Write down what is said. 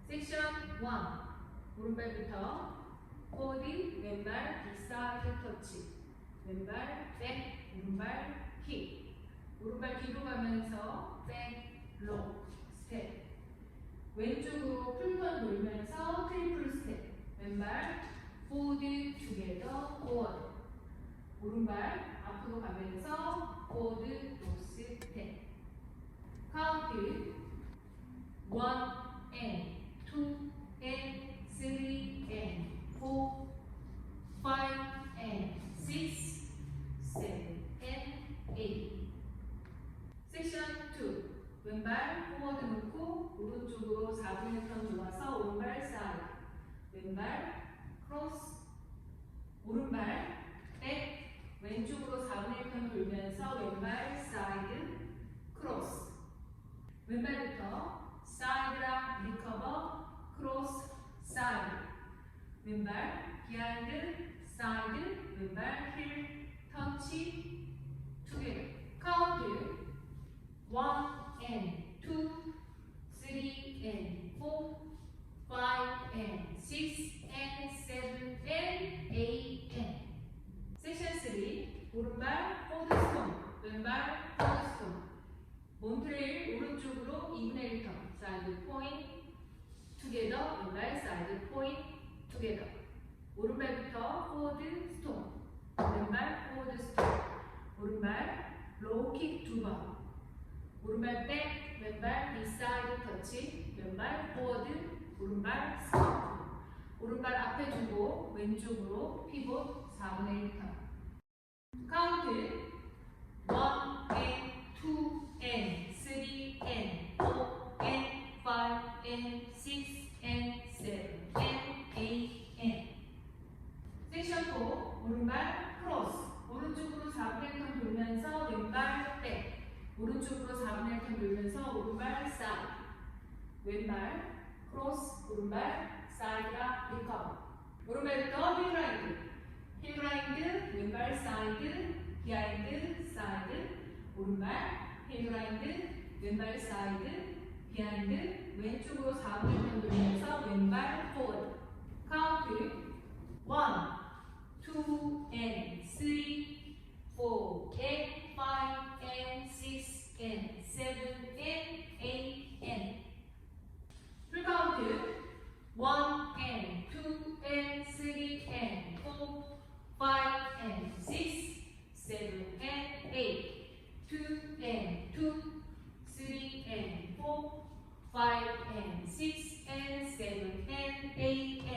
섹션 1. 오른발부터 포워드, 왼발, 비사이드 터치. 왼발, 백, 오른발, 킥. 오른발 뒤로 가면서 백, 록, 스텝. 왼쪽으로 풀턴 돌면서 트리플 스텝. 왼발, 포워드, 투게더, 포워드. 오른발 앞으로 가면서 포워드, 록 스텝. 카운트 1 and 2 and 3 and 4, 5 and 6, 7 and 8. 섹션 2. 왼발 포워드 놓고 오른쪽으로 4분의 턴 돌아서 오른발 사이드. 왼발 크로스. 오른발 백. 왼쪽으로 4분의 턴 돌면서 왼발 사이드 크로스. 왼발부터 사이드랑 리커버 크로스 사이드. 왼발 비하인드 사이드. 왼발 힐 터치 투게더. 카운트 1 and 2, 3 and 4, 5 and 6 and 7 and 8 and. 섹션 3. 오른발 포드 스톤. 왼발 포드 스톤. 몬트레일 오른쪽으로 2분의 1 턴. 사이드 포인트 투게더. 왼발 사이드 포인트 투게더. 오른발부터 포워드 스톤. 왼발 포워드 스톤. 오른발 로우킥 2번. 오른발 백. 왼발 비사이드 터치. 왼발 포워드. 오른발 스톱. 오른발 앞에 두고 왼쪽으로 피봇 4분의 1 턴. 카운트 1 and 2 and 3 and 4 and 5 and 6 and 7 and 8 and. 섹션 4. 오른발 크로스. 오른쪽으로 4분의 1 턴 돌면서 왼발 백. 오른쪽으로 4분의 1 턴 돌면서 오른발 사이드. 왼발 크로스. 오른발 사이드가 리커버. 오른발부터 힐그라인드. 힐그라인드 왼발 사이드 비하인드 사이드. 오른발 힐그라인드 왼발 사이드 비하인드. 왼쪽으로 4분의 1 턴 돌면서 왼발 포워드. 카운트 1, 2 and 3, 4 and 5 and 6 and 7 and 8 and. 풀 카운트 1 and 2 and 3 and 4, 5 and 6, 7 and 8. 2 and 2, 3 and 4, 5 and 6 and 7 and 8